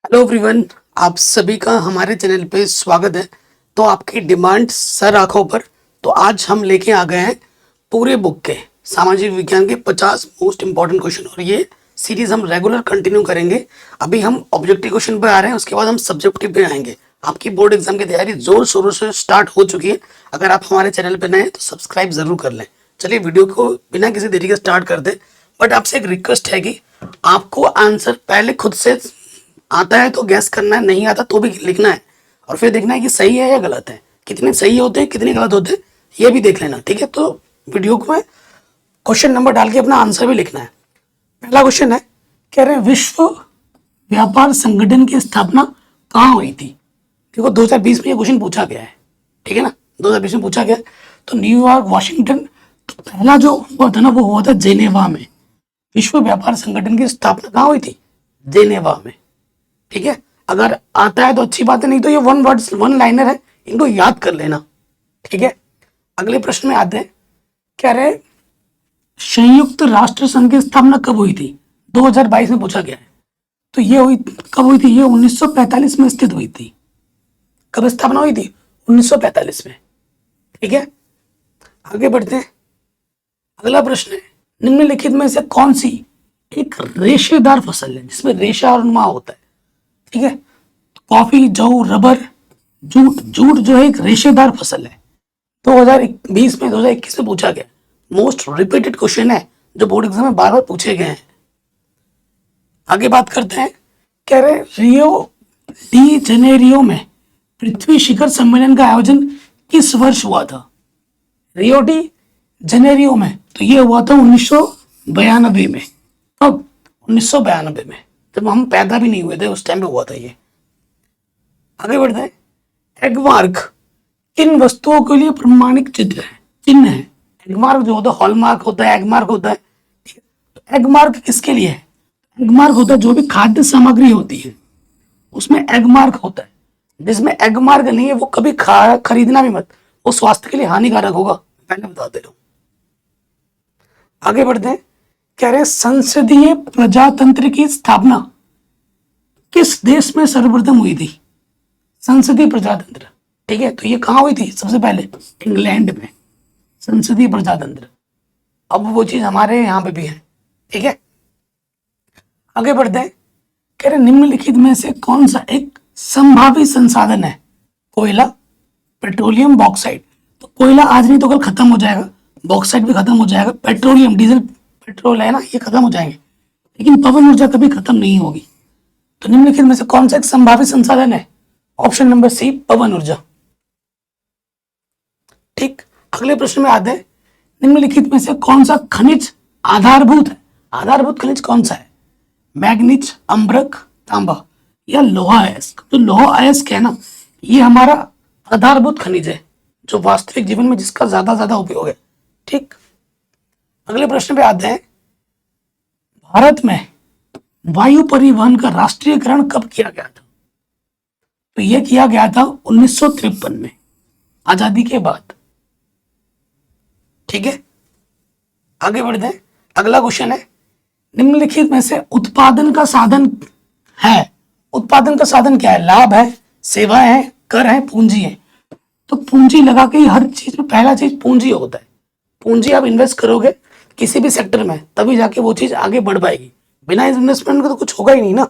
Hello everyone, आप सभी का हमारे चैनल पे स्वागत है। तो आपकी डिमांड सर आंखों पर, तो आज हम लेके आ गए हैं पूरे बुक के सामाजिक विज्ञान के 50 मोस्ट इंपॉर्टेंट क्वेश्चन। और ये सीरीज हम रेगुलर कंटिन्यू करेंगे। अभी हम ऑब्जेक्टिव क्वेश्चन पे आ रहे हैं, उसके बाद हम सब्जेक्टिव पे आएंगे। आपकी बोर्ड एग्जाम की तैयारी जोर शोरों से स्टार्ट हो चुकी है। अगर आप हमारे चैनल पे नए हैं तो सब्सक्राइब जरूर कर लें। चलिए वीडियो को बिना किसी देरी के स्टार्ट कर दे। बट आपसे एक रिक्वेस्ट है कि आपको आंसर पहले खुद से आता है तो गैस करना है, नहीं आता तो भी लिखना है, और फिर देखना है कि सही है या गलत है। कितने सही होते हैं, कितने गलत होते हैं, ये भी देख लेना। ठीक है, तो वीडियो को क्वेश्चन नंबर डाल के अपना आंसर भी लिखना है। पहला क्वेश्चन है, कह रहे विश्व व्यापार संगठन की स्थापना कहाँ हुई थी। देखो 2020 में ये क्वेश्चन पूछा गया है। ठीक है ना, 2020 में पूछा गया है। तो न्यूयॉर्क, वाशिंगटन, तो पहला जो हुआ था ना वो हुआ था जेनेवा में। विश्व व्यापार संगठन की स्थापना कहाँ हुई थी? जेनेवा में। ठीक है, अगर आता है तो अच्छी बात है, नहीं तो ये वन वर्ड वन लाइनर है, इनको याद कर लेना। ठीक है, अगले प्रश्न में आते हैं। कह रहे संयुक्त राष्ट्र संघ की स्थापना कब हुई थी? 2022 में पूछा गया है। तो ये हुई कब हुई थी? ये 1945 में स्थित हुई थी। कब स्थापना हुई थी? 1945 में। ठीक है, आगे बढ़ते हैं। अगला प्रश्न है, निम्नलिखित में से कौन सी एक रेशेदार फसल है जिसमें रेशा और नुमा होता है? ठीक है, कॉफी, जौ, रबर, जूट। जूट जो है एक रेशेदार फसल है। 2020 में, 2021 में पूछा गया। मोस्ट रिपीटेड क्वेश्चन है जो बोर्ड एग्जाम में बार बार पूछे गए हैं। आगे बात करते हैं। कह रहे रियो डी जनेरियो में पृथ्वी शिखर सम्मेलन का आयोजन किस वर्ष हुआ था? रियो डी जनेरियो में, तो ये हुआ था 1992 में। कब? 1992 में, जब हम पैदा भी नहीं हुए थे उस टाइम पे हुआ था ये। आगे बढ़ते हैं। एगमार्क किन वस्तुओं के लिए प्रमाणिक चिन्ह है? एगमार्क जो होता है, हॉलमार्क होता है, एगमार्क होता है। तो एगमार्क किसके लिए है? एगमार्क होता है जो भी खाद्य सामग्री होती है उसमें एगमार्क होता है। जिसमें एगमार्क नहीं है वो कभी खरीदना भी मत, वो स्वास्थ्य के लिए हानिकारक होगा, पहले बता दे रहा हूं। आगे बढ़ते हैं। कह रहे संसदीय प्रजातंत्र की स्थापना किस देश में सर्वप्रथम हुई थी? संसदीय प्रजातंत्र। ठीक है, तो ये कहां हुई थी? सबसे पहले इंग्लैंड में संसदीय प्रजातंत्र। अब वो चीज हमारे यहाँ पे भी है। ठीक है, आगे बढ़ते हैं। कह रहे निम्नलिखित में से कौन सा एक संभावित संसाधन है? कोयला, पेट्रोलियम, बॉक्साइट। तो कोयला आज नहीं तो कल खत्म हो जाएगा, बॉक्साइट भी खत्म हो जाएगा, पेट्रोलियम, डीजल, पेट्रोल है ना, ये खत्म हो जाएंगे, लेकिन पवन ऊर्जा कभी खत्म नहीं होगी। तो निम्नलिखित में से कौन सा एक संभावित संसाधन है? ऑप्शन नंबर सी, पवन ऊर्जा। ठीक, अगले प्रश्न में आते हैं। निम्नलिखित में से कौन सा खनिज आधारभूत है? आधारभूत खनिज कौन सा है? मैग्नीज, अम्बरक, तांबा या लोहा अयस्क। तो लोहा अयस्क है ना, ये हमारा आधारभूत खनिज है जो वास्तविक जीवन में जिसका ज्यादा उपयोग है। ठीक, अगले प्रश्न पे आते हैं। भारत में वायु परिवहन का राष्ट्रीयकरण कब किया गया था? तो यह किया गया था 1953 में, आजादी के बाद। ठीक है, आगे बढ़ते हैं। अगला क्वेश्चन है, निम्नलिखित में से उत्पादन का साधन है। उत्पादन का साधन क्या है? लाभ है, सेवाएं है, कर है, पूंजी है। तो पूंजी लगा के ही हर चीज में पहला चीज पूंजी होता है। पूंजी आप इन्वेस्ट करोगे किसी भी सेक्टर में तभी जाके वो चीज आगे बढ़ पाएगी, बिना इन्वेस्टमेंट के तो कुछ होगा ही नहीं ना।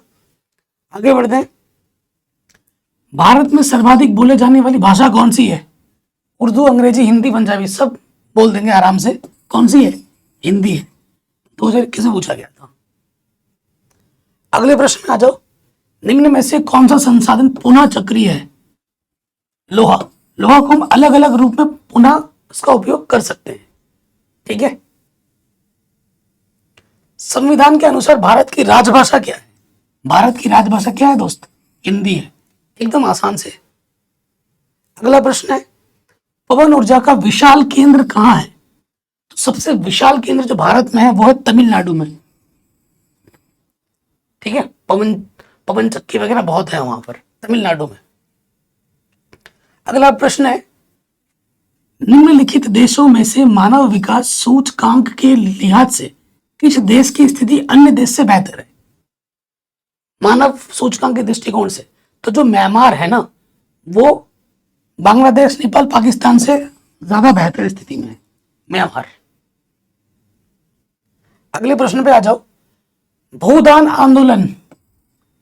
आगे बढ़ते हैं। भारत में सर्वाधिक बोले जाने वाली भाषा कौन सी है? उर्दू, अंग्रेजी, हिंदी, पंजाबी, सब बोल देंगे आराम से। कौन सी है? हिंदी है। 2021 में पूछा गया था। अगले प्रश्न में आ जाओ। निम्न में से कौन सा संसाधन पुनः चक्रीय है? लोहा। लोहा को हम अलग अलग रूप में पुनः उसका उपयोग कर सकते हैं। ठीक है, संविधान के अनुसार भारत की राजभाषा क्या है? भारत की राजभाषा क्या है दोस्त? हिंदी है। एकदम आसान से। अगला प्रश्न है, पवन ऊर्जा का विशाल केंद्र कहां है? तो सबसे विशाल केंद्र जो भारत में है वो है तमिलनाडु में। ठीक है, पवन चक्की वगैरह बहुत है वहां पर तमिलनाडु में। अगला प्रश्न है, निम्नलिखित देशों में से मानव विकास सूचकांक के लिहाज से किस देश की स्थिति अन्य देश से बेहतर है? मानव सूचकांक के दृष्टिकोण से, तो जो म्यांमार है ना, वो बांग्लादेश, नेपाल, पाकिस्तान से ज्यादा बेहतर स्थिति में है म्यांमार। अगले प्रश्न पे आ जाओ। भूदान आंदोलन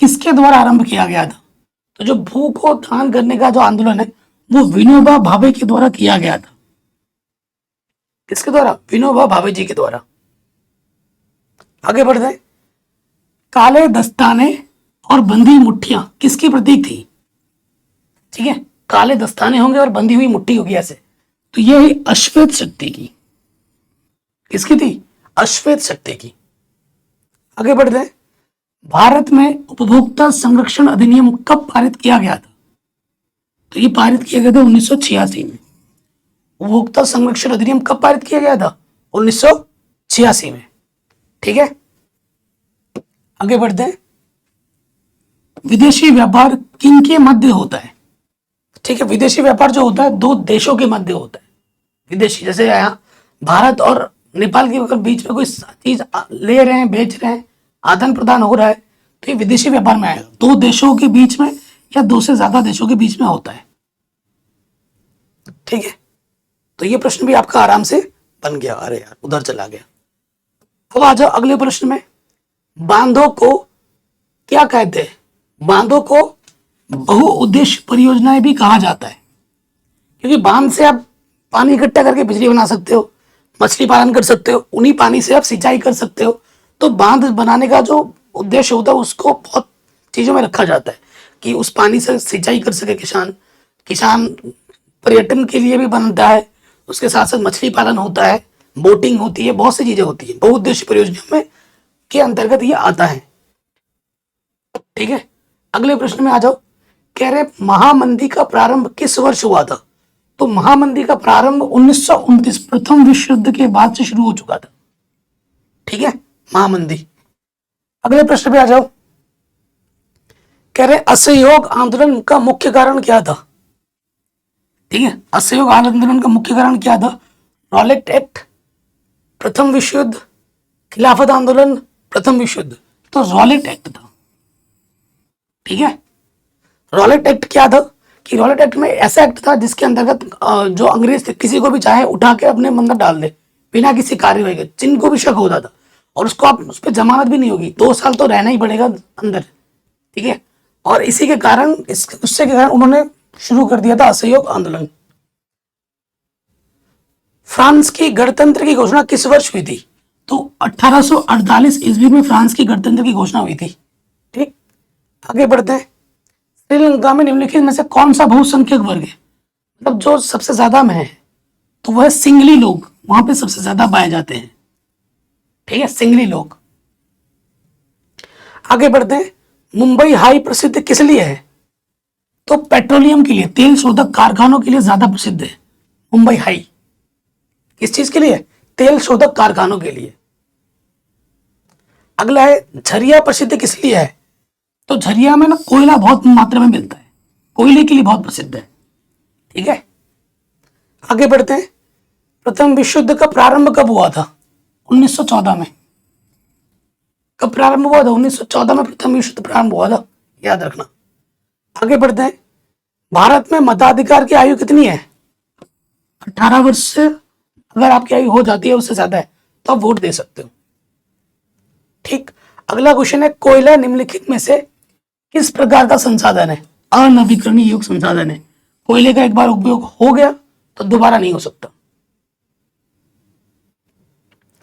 किसके द्वारा आरंभ किया गया था? तो जो भू को दान करने का जो आंदोलन है वो विनोबा भावे के द्वारा किया गया था। किसके द्वारा? विनोबा भावे जी के द्वारा। आगे बढ़ते हैं। काले दस्ताने और बंधी मुट्ठियां किसकी प्रतीक थी? ठीक है, काले दस्ताने होंगे और बंधी हुई मुट्ठी होगी ऐसे, तो ये अश्वेत शक्ति की। किसकी थी? अश्वेत शक्ति की। आगे बढ़ते हैं। भारत में उपभोक्ता संरक्षण अधिनियम कब पारित किया गया था? तो ये पारित किया गया था 1986 में। उपभोक्ता संरक्षण अधिनियम कब पारित किया गया था? 1986 में। ठीक है, आगे बढ़ते हैं। विदेशी व्यापार किनके मध्य होता है? ठीक है, विदेशी व्यापार जो होता है दो देशों के मध्य होता है। विदेशी, जैसे यहाँ भारत और नेपाल के बीच में कोई चीज ले रहे हैं, बेच रहे हैं, आदान प्रदान हो रहा है, तो ये विदेशी व्यापार में आएगा। दो देशों के बीच में या दो से ज्यादा देशों के बीच में होता है। ठीक है, तो ये प्रश्न भी आपका आराम से बन गया। अरे यार, उधर चला गया। अब आ जाओ अगले प्रश्न में। बांधों को क्या कहते हैं? बांधों को बहुउद्देश्य परियोजनाएं भी कहा जाता है, क्योंकि बांध से आप पानी इकट्ठा करके बिजली बना सकते हो, मछली पालन कर सकते हो, उन्हीं पानी से आप सिंचाई कर सकते हो। तो बांध बनाने का जो उद्देश्य होता है उसको बहुत चीजों में रखा जाता है कि उस पानी से सिंचाई कर सके किसान पर्यटन के लिए भी बनता है, उसके साथ साथ मछली पालन होता है, बोटिंग होती है, बहुत सी चीजें होती है। बहुउद्देश्य परियोजना में के अंतर्गत ये आता है। ठीक है, अगले प्रश्न में आ जाओ। कह रहे महामंदी का प्रारंभ किस वर्ष हुआ था? तो महामंदी का प्रारंभ 1929 प्रथम विश्व युद्ध के बाद से शुरू हो चुका था। ठीक है, महामंदी। अगले प्रश्न पे आ जाओ। कह रहे असहयोग आंदोलन का मुख्य कारण क्या था? ठीक है, असहयोग आंदोलन का मुख्य कारण क्या था? रॉलेट एक्ट, प्रथम विश्व युद्ध, खिलाफत आंदोलन, प्रथम विश्व युद्ध। तो रॉलेट एक्ट था। ठीक है, रॉलेट एक्ट क्या था कि रॉलेट एक्ट में ऐसा एक्ट था जिसके अंतर्गत जो अंग्रेज थे किसी को भी चाहे उठा के अपने मंदिर डाल दे बिना किसी कार्रवाई के, जिनको भी शक होता था, और उसको आप उस पर जमानत भी नहीं होगी, 2 साल तो रहना ही पड़ेगा अंदर। ठीक है, और इसी के कारण उससे के कारण उन्होंने शुरू कर दिया था असहयोग आंदोलन। फ्रांस की गणतंत्र की घोषणा किस वर्ष हुई थी? तो 1848 ईस्वी में फ्रांस की गणतंत्र की घोषणा हुई थी। ठीक, आगे बढ़ते हैं। श्रीलंका में निम्नलिखित में से कौन सा बहुसंख्यक वर्ग है? मतलब जो सबसे ज्यादा में है, तो वह सिंगली लोग वहां पे सबसे ज्यादा पाए जाते हैं। ठीक है, सिंगली लोग। आगे बढ़ते हैं। मुंबई हाई प्रसिद्ध किस लिए है? तो पेट्रोलियम के लिए, तेल शोधक कारखानों के लिए ज्यादा प्रसिद्ध है मुंबई हाई। किस चीज के लिए? तेल शोधक कारखानों के लिए। अगला है झरिया प्रसिद्ध किस लिए है? तो झरिया में ना कोयला बहुत मात्रा में मिलता है, कोयले के लिए बहुत प्रसिद्ध है। ठीक है, आगे बढ़ते हैं। प्रथम विश्व युद्ध का प्रारंभ कब हुआ था? 1914 में। कब प्रारंभ हुआ था? 1914 में प्रथम विश्व युद्ध प्रारंभ हुआ था, याद रखना। आगे बढ़ते हैं। भारत में मताधिकार की आयु कितनी है? 18 वर्ष से अगर आपकी आयु हो जाती है उससे ज्यादा है तो आप वोट दे सकते हो। ठीक, अगला क्वेश्चन है कोयला निम्नलिखित में से किस प्रकार का संसाधन है? अनवीकरणीय योग्य संसाधन है। कोयले का एक बार उपयोग हो गया तो दोबारा नहीं हो सकता।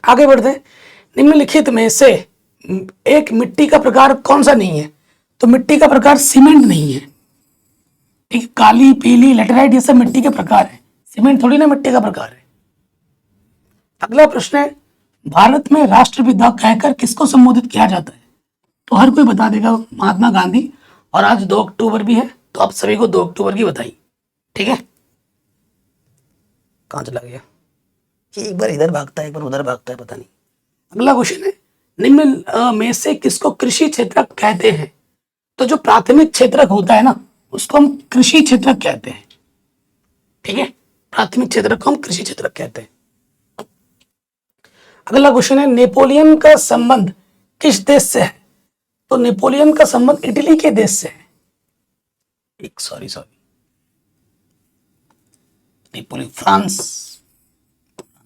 आगे बढ़ते हैं। निम्नलिखित में से एक मिट्टी का प्रकार कौन सा नहीं है? तो मिट्टी का प्रकार सीमेंट नहीं है। ठीक, काली, पीली, लेटेराइट ये सब मिट्टी के प्रकार है, सीमेंट थोड़ी ना मिट्टी का प्रकार है। अगला प्रश्न है भारत में राष्ट्रपिता कहकर किसको संबोधित किया जाता है? तो हर कोई बता देगा महात्मा गांधी, और आज 2 अक्टूबर भी है तो आप सभी को 2 अक्टूबर की बधाई। ठीक है, कहां चला गया? एक बार इधर भागता है, एक बार उधर भागता है, पता नहीं। अगला क्वेश्चन है निम्न में से किसको कृषि क्षेत्रक कहते हैं? तो जो प्राथमिक क्षेत्रक होता है ना उसको हम कृषि क्षेत्रक कहते हैं। ठीक है, प्राथमिक क्षेत्रक को हम कृषि क्षेत्रक कहते हैं। अगला क्वेश्चन है नेपोलियन का संबंध किस देश से है? तो नेपोलियन का संबंध इटली के देश से है। एक सॉरी नेपोलियन फ्रांस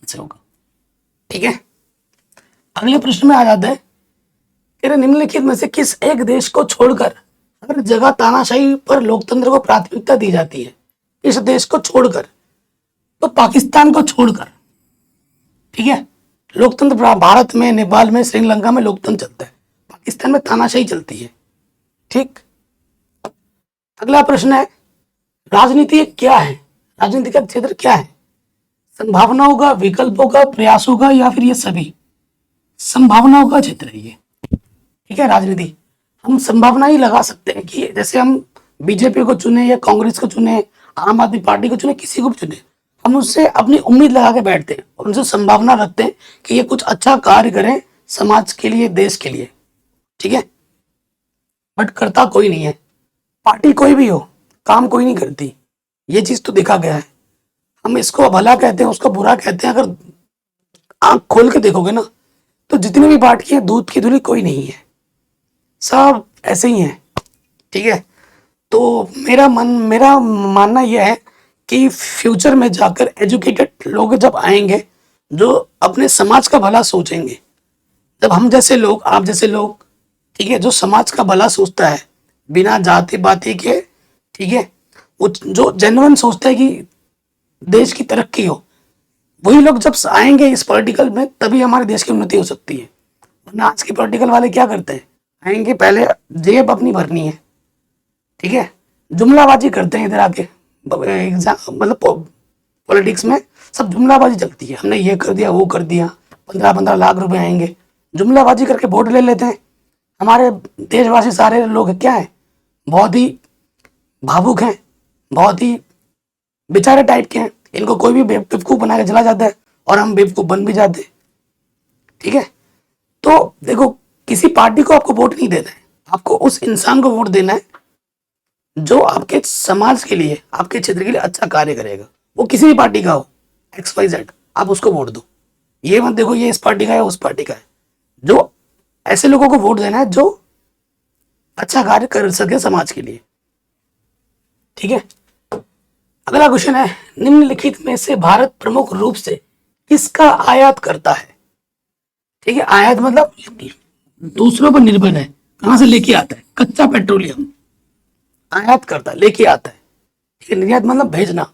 से होगा। ठीक है, अगले प्रश्न में आ जाते हैं कि निम्नलिखित में से किस एक देश को छोड़कर हर जगह तानाशाही पर लोकतंत्र को प्राथमिकता दी जाती है? इस देश को छोड़कर, तो पाकिस्तान को छोड़कर। ठीक है, लोकतंत्र भारत में, नेपाल में, श्रीलंका में लोकतंत्र चलता है, पाकिस्तान में तानाशाही चलती है। ठीक, अगला प्रश्न है राजनीति क्या है? राजनीति का क्षेत्र क्या है? संभावनाओं का, विकल्पों का, प्रयासों का, या फिर ये सभी? संभावनाओं का क्षेत्र है ये। ठीक है, राजनीति हम संभावना ही लगा सकते हैं कि जैसे हम बीजेपी को चुने या कांग्रेस को चुने, आम आदमी पार्टी को चुने, किसी को भी चुने, हम उससे अपनी उम्मीद लगा के बैठते हैं और उनसे संभावना रखते हैं कि ये कुछ अच्छा कार्य करें समाज के लिए, देश के लिए। ठीक है, बट करता कोई नहीं है। पार्टी कोई भी हो, काम कोई नहीं करती, ये चीज तो देखा गया है। हम इसको भला कहते हैं, उसको बुरा कहते हैं। अगर आंख खोल के देखोगे ना, तो जितनी भी पार्टी है दूध की धुली कोई नहीं है, सब ऐसे ही हैं। ठीक है, तो मेरा मानना यह है कि फ्यूचर में जाकर एजुकेटेड लोग जब आएंगे, जो अपने समाज का भला सोचेंगे, जब हम जैसे लोग, आप जैसे लोग, ठीक है, जो समाज का भला सोचता है बिना जाति बाती के, ठीक है, वो जो जेन्युइन सोचता है कि देश की तरक्की हो, वही लोग जब आएंगे इस पॉलिटिकल में, तभी हमारे देश की उन्नति हो सकती है। वरना आज के पॉलिटिकल वाले क्या करते हैं, आएंगे पहले जेब अपनी भरनी है, ठीक है, जुमलाबाजी करते हैं इधर आके। मतलब पॉलिटिक्स में सब जुमलाबाजी चलती है, हमने ये कर दिया, वो कर दिया, 15-15 लाख रुपए आएंगे, जुमलाबाजी करके वोट ले लेते हैं। हमारे देशवासी सारे लोग क्या है, बहुत ही भावुक हैं, बहुत ही बेचारे टाइप के हैं। इनको कोई भी बेवकूफ बना के चला जाता है और हम बेवकूफ बन भी जाते हैं। ठीक है, तो देखो, किसी पार्टी को आपको वोट नहीं देना है, आपको उस इंसान को वोट देना है जो आपके समाज के लिए, आपके क्षेत्र के लिए अच्छा कार्य करेगा। वो किसी भी पार्टी का हो, XYZ, आप उसको वोट दो। ये मत देखो ये इस पार्टी का है, उस पार्टी का है। जो ऐसे लोगों को वोट देना है जो अच्छा कार्य कर सके समाज के लिए। ठीक है, अगला क्वेश्चन है निम्नलिखित में से भारत प्रमुख रूप से किसका आयात करता है? ठीक है, आयात मतलब दूसरों पर निर्भर है, कहां से लेके आता है? कच्चा पेट्रोलियम आयात करता है, लेके आता है। ठीक है, निर्यात मतलब भेजना।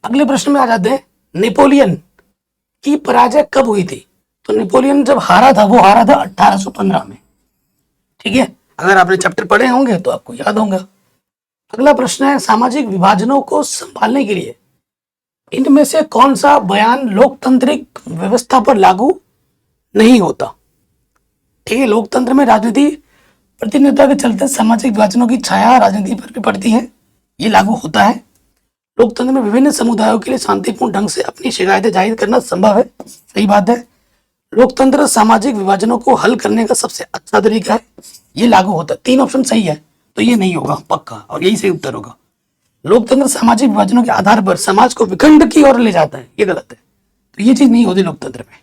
अगले प्रश्न में आ जाते हैं, नेपोलियन की पराजय कब हुई थी? तो नेपोलियन जब हारा था, वो हारा था 1815 में। ठीक है, अगर आपने चैप्टर पढ़े होंगे तो आपको याद होगा। अगला प्रश्न है सामाजिक विभाजनों को संभालने के लिए इनमें से कौन सा बयान लोकतांत्रिक व्यवस्था पर लागू नहीं होता? ठीक है, लोकतंत्र में राजनीति प्रतिनिधित्व के चलते सामाजिक विभाजनों की छाया राजनीति पर भी पड़ती है, ये लागू होता है। लोकतंत्र में विभिन्न समुदायों के लिए शांतिपूर्ण ढंग से अपनी शिकायतें जाहिर करना संभव है, सही बात है। लोकतंत्र सामाजिक विभाजनों को हल करने का सबसे अच्छा तरीका है, ये लागू होता है। 3 ऑप्शन सही है, तो ये नहीं होगा पक्का, और यही सही उत्तर होगा। लोकतंत्र सामाजिक विभाजनों के आधार पर समाज को विखंड की ओर ले जाता है, ये गलत है, तो ये चीज नहीं होती लोकतंत्र में।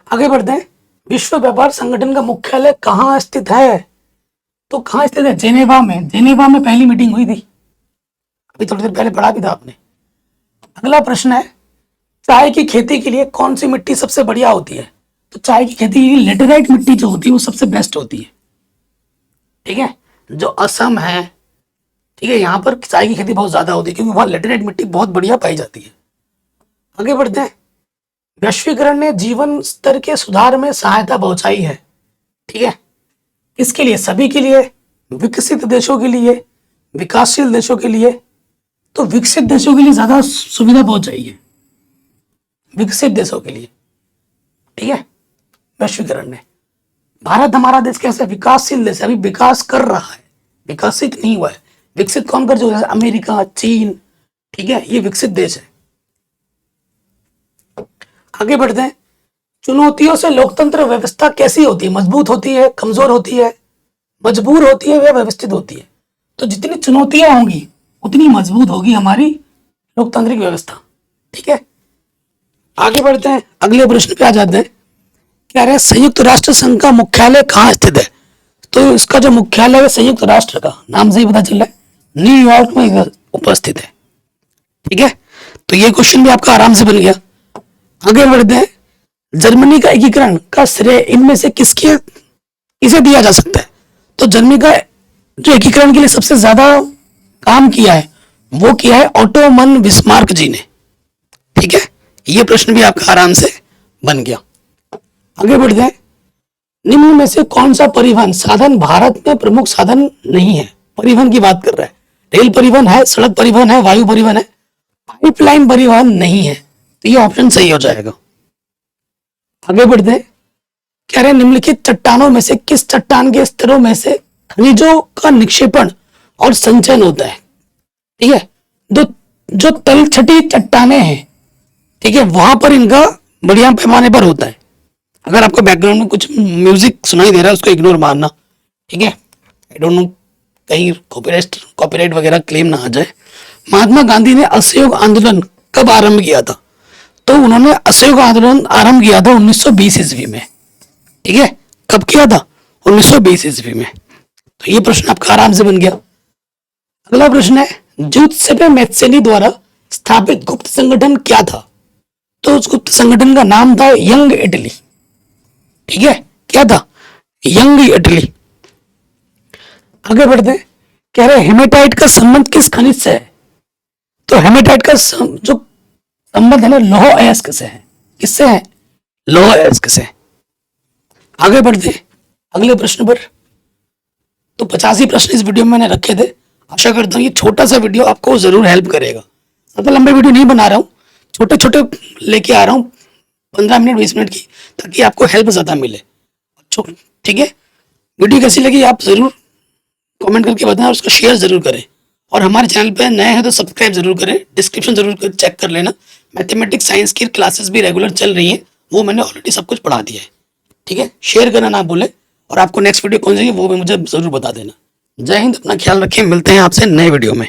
आगे बढ़ते हैं, विश्व व्यापार संगठन का मुख्यालय कहाँ स्थित है? तो कहाँ स्थित है? जेनेवा में। जेनेवा में पहली मीटिंग हुई थी, अभी थोड़ी देर पहले पढ़ा भी था आपने। अगला प्रश्न है, चाय की खेती के लिए कौन सी मिट्टी सबसे बढ़िया होती है? तो चाय की खेती के लिए लेटेराइट मिट्टी जो होती है वो सबसे बेस्ट होती है। ठीक है, जो असम है, ठीक है, यहाँ पर चाय की खेती बहुत ज्यादा होती है क्योंकि वहां लेटेराइट मिट्टी बहुत बढ़िया पाई जाती है। आगे बढ़ते हैं, वैश्वीकरण ने जीवन स्तर के सुधार में सहायता पहुंचाई है। ठीक है, इसके लिए सभी के लिए, विकसित देशों के लिए, विकासशील देशों के लिए? तो विकसित देशों के लिए ज्यादा सुविधा पहुंचाई है, विकसित देशों के लिए। ठीक है, वैश्वीकरण ने। भारत हमारा देश कैसा? विकासशील देश है, अभी विकास कर रहा है, विकसित नहीं हुआ है। विकसित कौन कर चुका है? अमेरिका, चीन, ठीक है, ये विकसित देश है। आगे बढ़ते हैं, चुनौतियों से लोकतंत्र व्यवस्था कैसी होती है? मजबूत होती है, कमजोर होती है, मजबूर होती है या व्यवस्थित होती है? तो जितनी चुनौतियां होंगी उतनी मजबूत होगी हमारी लोकतांत्रिक व्यवस्था। ठीक है, आगे बढ़ते हैं, अगले प्रश्न पे आ जाते हैं कह रहे हैं संयुक्त राष्ट्र संघ का मुख्यालय कहाँ स्थित है? तो इसका जो मुख्यालय है संयुक्त राष्ट्र का, नाम से ही पता चल रहा है न्यूयॉर्क में उपस्थित है। ठीक है, तो ये क्वेश्चन भी आपका आराम से बन गया। आगे बढ़ते हैं, जर्मनी का एकीकरण का श्रेय इनमें से किसके इसे दिया जा सकता है? तो जर्मनी का जो एकीकरण के लिए सबसे ज्यादा काम किया है वो किया है ऑटोमन बिस्मार्क जी ने। ठीक है, ये प्रश्न भी आपका आराम से बन गया। आगे बढ़ते हैं, निम्न में से कौन सा परिवहन साधन भारत में प्रमुख साधन नहीं है? परिवहन की बात कर रहा है, रेल परिवहन है, सड़क परिवहन है, वायु परिवहन है, पाइपलाइन परिवहन नहीं है। तो ये ऑप्शन सही हो जाएगा। आगे बढ़ते हैं, कह रहे निम्नलिखित चट्टानों में से किस चट्टान के स्तरों में से खनिजों का निक्षेपण और संचयन होता है? ठीक है, जो तलछटी चट्टाने हैं, ठीक है, वहां पर इनका बढ़िया पैमाने पर होता है। अगर आपको बैकग्राउंड में कुछ म्यूजिक सुनाई दे रहा है उसको इग्नोर मारना। ठीक है, आई डोंट नो कहीं कॉपीराइट वगैरह क्लेम ना आ जाए। महात्मा गांधी ने असहयोग आंदोलन कब आरंभ किया था? तो उन्होंने असहयोग आंदोलन आरंभ किया था 1920 ईस्वी में। ठीक है, कब किया था? 1920 ईस्वी में। तो ये प्रश्न आपका आराम से बन गया। अगला प्रश्न है, ज्यूसेप्पे मैत्सेनी द्वारा स्थापित गुप्त संगठन क्या था? तो उस गुप्त संगठन का नाम था यंग इटली। ठीक है, क्या था? Young Italy. आगे बढ़ते हैं, कह रहे हेमेटाइट का संबंध किस खनिज से है? तो हेमेटाइट का जो संबंध है ना लौह अयस्क से है। किससे है? लौह अयस्क से। आगे बढ़ते हैं अगले प्रश्न पर। तो 50 ही प्रश्न इस वीडियो में मैंने रखे थे। आशा करता हूँ ये छोटा सा वीडियो आपको जरूर हेल्प करेगा। ज्यादा लंबे वीडियो नहीं बना रहा हूँ, छोटे छोटे लेके आ रहा हूँ, 15 मिनट 20 मिनट की, ताकि आपको हेल्प ज्यादा मिले। ठीक है, वीडियो कैसी लगी आप जरूर कमेंट करके बताएं और उसको शेयर जरूर करें। और हमारे चैनल पे नए हैं तो सब्सक्राइब जरूर करें। डिस्क्रिप्शन जरूर चेक कर लेना, मैथमेटिक्स साइंस की क्लासेस भी रेगुलर चल रही हैं, वो मैंने ऑलरेडी सब कुछ पढ़ा दिया है। ठीक है, शेयर करना ना भूलें और आपको नेक्स्ट वीडियो कौन सी है वो भी मुझे जरूर बता देना। जय हिंद, अपना ख्याल रखें, मिलते हैं आपसे नए वीडियो में।